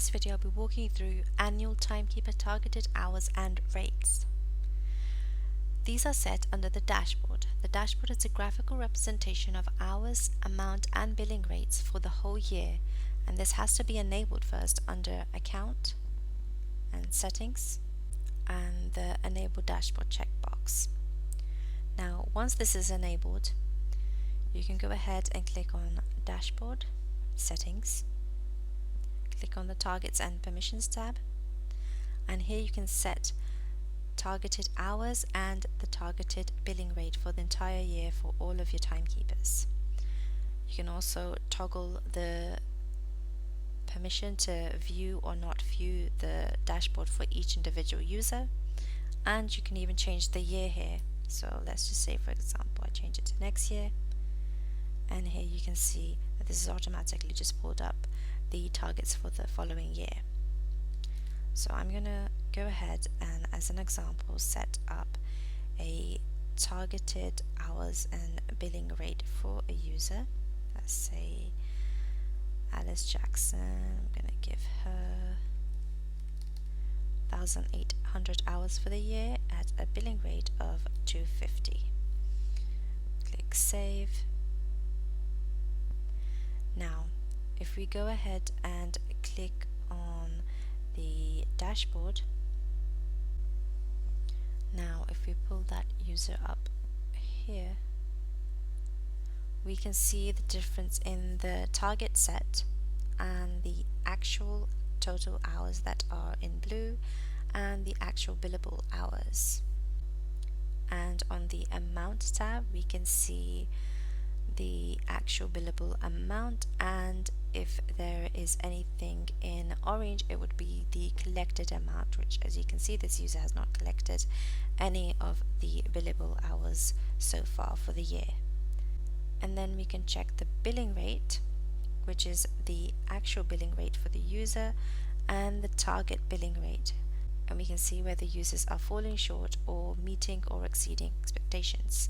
this video I'll be walking you through annual Timekeeper targeted hours and rates. These are set under the dashboard. The dashboard is a graphical representation of hours, amount and billing rates for the whole year, and this has to be enabled first under Account and Settings and the Enable Dashboard checkbox. Now once this is enabled, you can go ahead and click on Dashboard, Settings, click on the Targets and Permissions tab, and here you can set targeted hours and the targeted billing rate for the entire year for all of your timekeepers. You can also toggle the permission to view or not view the dashboard for each individual user, and you can even change the year here. So let's just say, for example, I change it to next year, and here you can see that this is automatically just pulled up the targets for the following year. So I'm gonna go ahead and, as an example, set up a targeted hours and billing rate for a user. Let's say Alice Jackson. I'm gonna give her 1,800 hours for the year at a billing rate of $250. Click Save. Now if we go ahead and click on the dashboard, now if we pull that user up here, we can see the difference in the target set and the actual total hours that are in blue and the actual billable hours. And on the amount tab, we can see the actual billable amount, and if there is anything in orange, it would be the collected amount, which, as you can see, this user has not collected any of the billable hours so far for the year. And then we can check the billing rate, which is the actual billing rate for the user and the target billing rate, and we can see whether users are falling short or meeting or exceeding expectations.